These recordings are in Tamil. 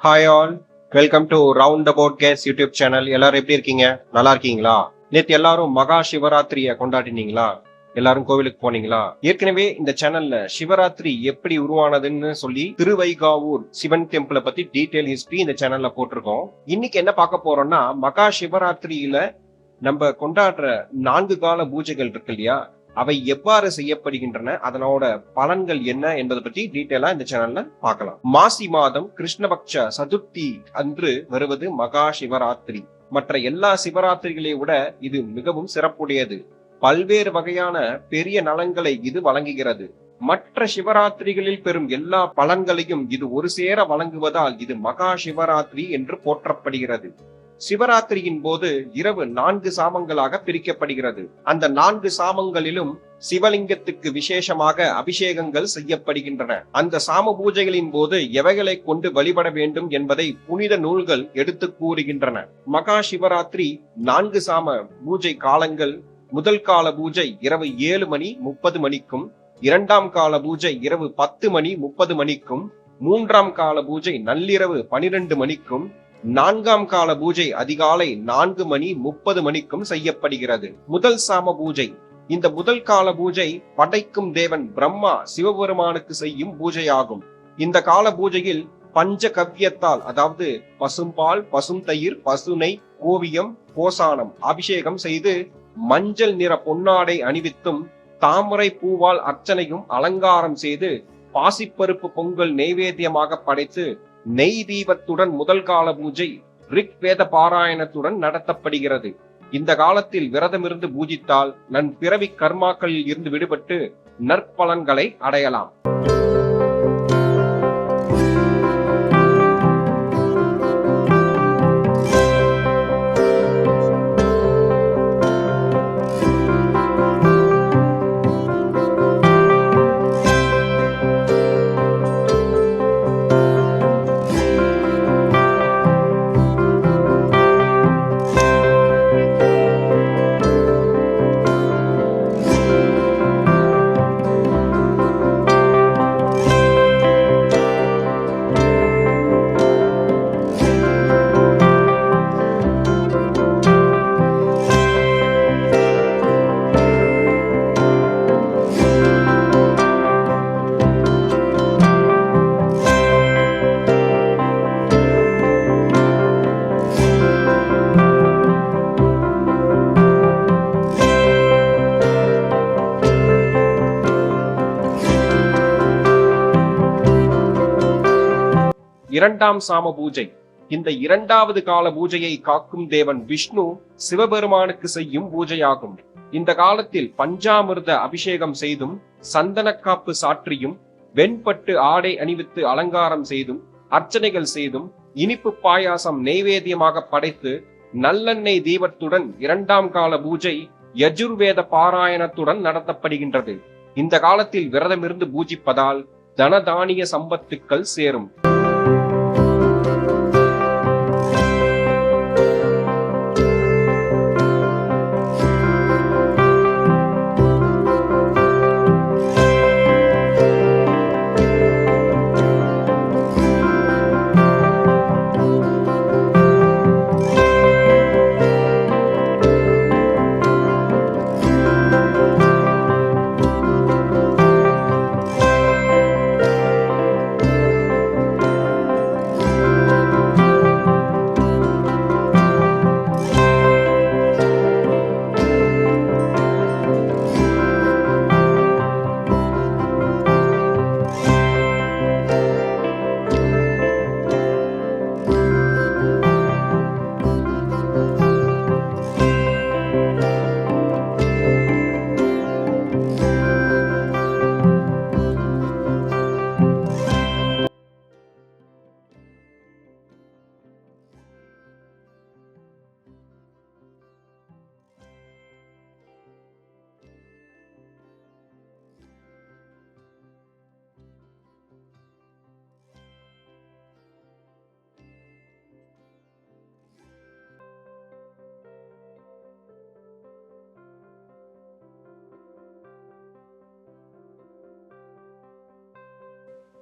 Hi all, welcome to round about case YouTube channel. எல்லாரும் எப்படி இருக்கீங்க? நல்லா இருக்கீங்களா? நேத்து எல்லாரும் மகா சிவராத்திரிய கொண்டாடினீங்களா? எல்லாரும் கோவிலுக்கு போனீங்களா? ஏற்கனவே இந்த சேனல்ல சிவராத்திரி எப்படி உருவானதுன்னு சொல்லி திருவைகாவூர் சிவன் டெம்பிளை பத்தி டீடைல் ஹிஸ்டரி இந்த சேனல்ல போட்டிருக்கோம். இன்னைக்கு என்ன பார்க்க போறோம்னா, மகா சிவராத்திரியில நம்ம கொண்டாடுற 4 கால பூஜைகள் இருக்கு இல்லையா, அவை எவ்வாறு செய்யப்படுகின்றன, அதனோட பலன்கள் என்ன என்பதை பற்றி டீட்டெயிலா இந்த சேனல்ல பார்க்கலாம். மாசி மாதம் கிருஷ்ணபக்ஷ சதுர்த்தி அன்று வருவது மகா சிவராத்திரி. மற்ற எல்லா சிவராத்திரிகளை விட இது மிகவும் சிறப்புடையது. பல்வேறு வகையான பெரிய நலன்களை இது வழங்குகிறது. மற்ற சிவராத்திரிகளில் பெறும் எல்லா பலன்களையும் இது ஒரு சேர வழங்குவதால் இது மகா சிவராத்திரி என்று போற்றப்படுகிறது. சிவராத்திரியின் போது இரவு 4 சாமங்களாக பிரிக்கப்படுகிறது. அந்த 4 சாமங்களிலும் சிவலிங்கத்துக்கு விசேஷமாக அபிஷேகங்கள் செய்யப்படுகின்றன. அந்த சாம பூஜைகளின் போது எவைகளை கொண்டு வழிபட வேண்டும் என்பதை புனித நூல்கள் எடுத்து கூறுகின்றன. மகா சிவராத்திரி 4 சாம பூஜை காலங்கள்: முதல் கால பூஜை இரவு 7:30 மணிக்கும், 2ஆம் கால பூஜை இரவு 10:30 மணிக்கும், 3ஆம் கால பூஜை நள்ளிரவு 12 மணிக்கும், 4ஆம் கால பூஜை அதிகாலை 4:30 மணிக்கும் செய்யப்படுகிறது. முதல் சாம பூஜை. இந்த முதல் கால பூஜை படைக்கும் தேவன் பிரம்மா சிவபெருமானுக்கு செய்யும் பூஜையாகும். இந்த கால பூஜையில் பஞ்ச கவ்யத்தால், அதாவது பசும்பால், பசுந்தயிர், பசுனை, கோவியம், கோசானம் அபிஷேகம் செய்து மஞ்சள் நிற பொன்னாடை அணிவித்தும், தாமரை பூவால் அர்ச்சனையும் அலங்காரம் செய்து, பாசிப்பருப்பு பொங்கல் நைவேத்தியமாக படைத்து நெய் தீபத்துடன் முதல் கால பூஜை ரிக் வேத பாராயணத்துடன் நடத்தப்படுகிறது. இந்த காலத்தில் விரதமிருந்து பூஜித்தால் நன்பிறவி கர்மாக்களில் இருந்து விடுபட்டு நற்பலன்களை அடையலாம். இரண்டாம் சாம பூஜை. இந்த 2வது கால பூஜையை காக்கும் தேவன் விஷ்ணு சிவபெருமானுக்கு செய்யும் பூஜையாகும். இந்த காலத்தில் பஞ்சாமிர்த அபிஷேகம் செய்தும், சந்தனக்காப்பு சாற்றியும், வெண்பட்டு ஆடை அணிவித்து அலங்காரம் செய்தும், அர்ச்சனைகள் செய்தும், இனிப்பு பாயாசம் நைவேத்தியமாக படைத்து, நல்லெண்ணெய் தீபத்துடன் 2ஆம் கால பூஜை யஜுர்வேத பாராயணத்துடன் நடத்தப்படுகின்றது. இந்த காலத்தில் விரதமிருந்து பூஜிப்பதால் தனதானிய சம்பத்துக்கள் சேரும்.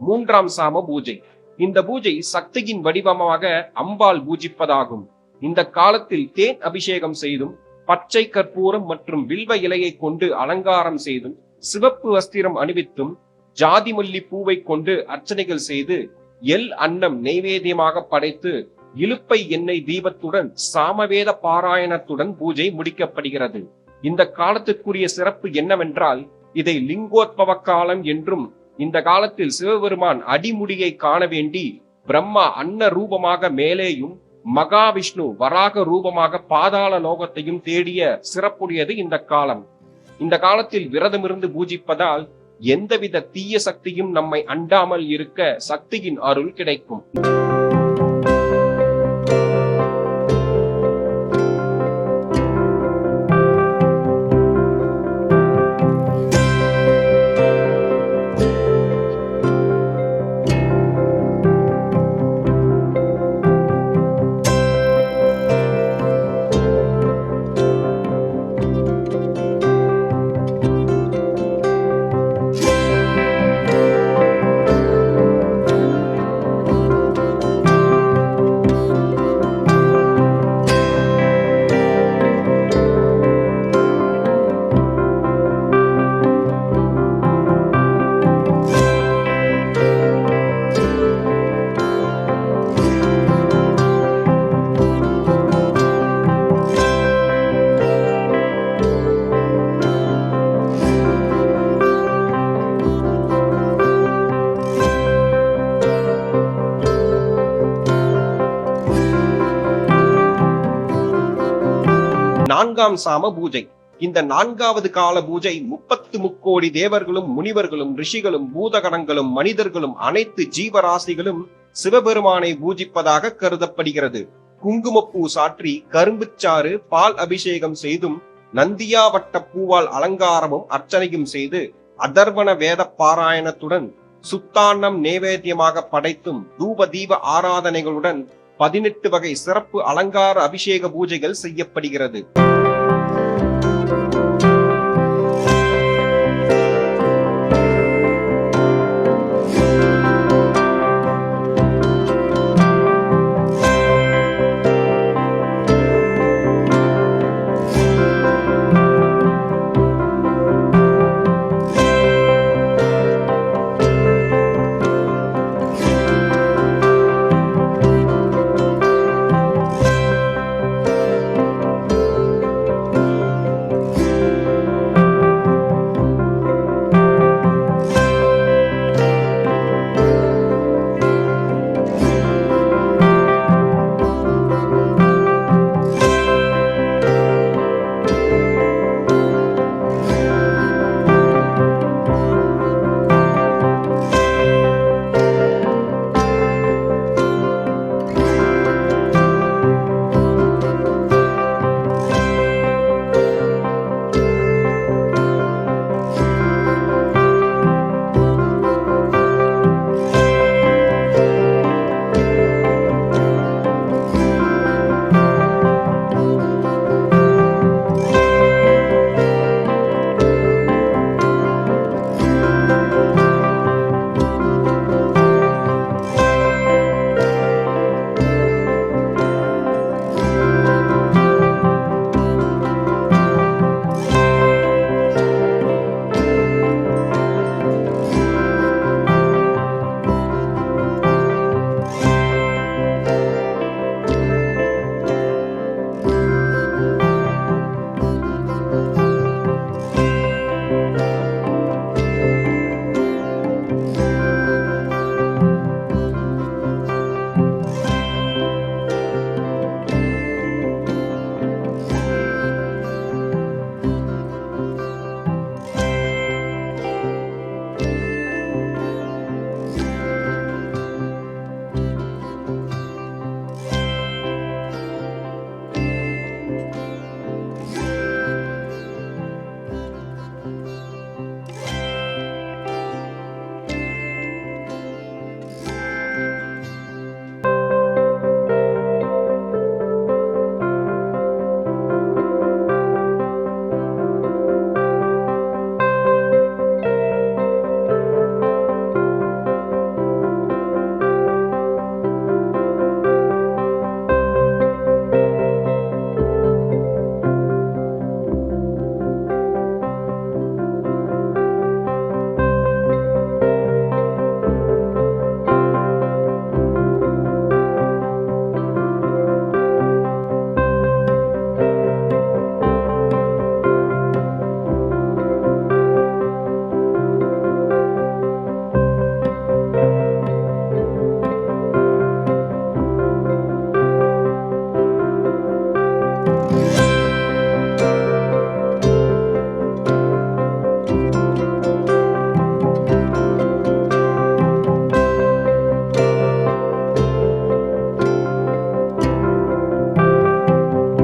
மூன்றாம் சாம பூஜை. இந்த பூஜை சக்தியின் வடிவமாக அம்பாள் பூஜிப்பதாகும். இந்த காலத்தில் தேன் அபிஷேகம் செய்தும், பச்சை கற்பூரம் மற்றும் வில்வ இலையை கொண்டு அலங்காரம் செய்தும், சிவப்பு வஸ்திரம் அணிவித்தும், ஜாதி மல்லி பூவை கொண்டு அர்ச்சனைகள் செய்து, எல் அன்னம் நெய்வேத்தியமாக படைத்து, இலுப்பை எண்ணெய் தீபத்துடன் சாமவேத பாராயணத்துடன் பூஜை முடிக்கப்படுகிறது. இந்த காலத்திற்குரிய சிறப்பு என்னவென்றால், இதை லிங்கோத்பவ காலம் என்றும், இந்த காலத்தில் சிவபெருமான் அடிமுடியை காண வேண்டி பிரம்மா அன்ன ரூபமாக மேலேயும், மகாவிஷ்ணு வராக ரூபமாக பாதாள லோகத்தையும் தேடிய சிறப்புடையது இந்த காலம். இந்த காலத்தில் விரதமிருந்து பூஜிப்பதால் எந்தவித தீய சக்தியும் நம்மை அண்டாமல் இருக்க சக்தியின் அருள் கிடைக்கும். நான்காம் சாம பூஜை. இந்த நான்காவது கால பூஜை 30 முக்கோடி தேவர்களும், முனிவர்களும், ரிஷிகளும், பூதகணங்களும், மனிதர்களும், அனைத்து ஜீவராசிகளும் சிவபெருமானை பூஜிப்பதாக கருதப்படுகிறது. குங்குமப்பூ சாற்றி, கரும்புச்சாறு, பால் அபிஷேகம் செய்தும், நந்தியாவட்ட பூவால் அலங்காரமும் அர்ச்சனையும் செய்து, அதர்வன வேத பாராயணத்துடன் சுத்தாண்ணம் நேவேத்தியமாக படைத்தும், தூப தீப ஆராதனைகளுடன் 18 வகை சிறப்பு அலங்கார அபிஷேக பூஜைகள் செய்யப்படுகிறது.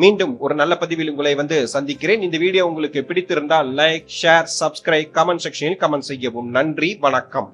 மீண்டும் ஒரு நல்ல பதிவில் உங்களை சந்திக்கிறேன். இந்த வீடியோ உங்களுக்கு பிடித்திருந்தால் லைக், ஷேர், சப்ஸ்கிரைப், கமெண்ட் செக்ஷனில் கமெண்ட் செய்யவும். நன்றி, வணக்கம்.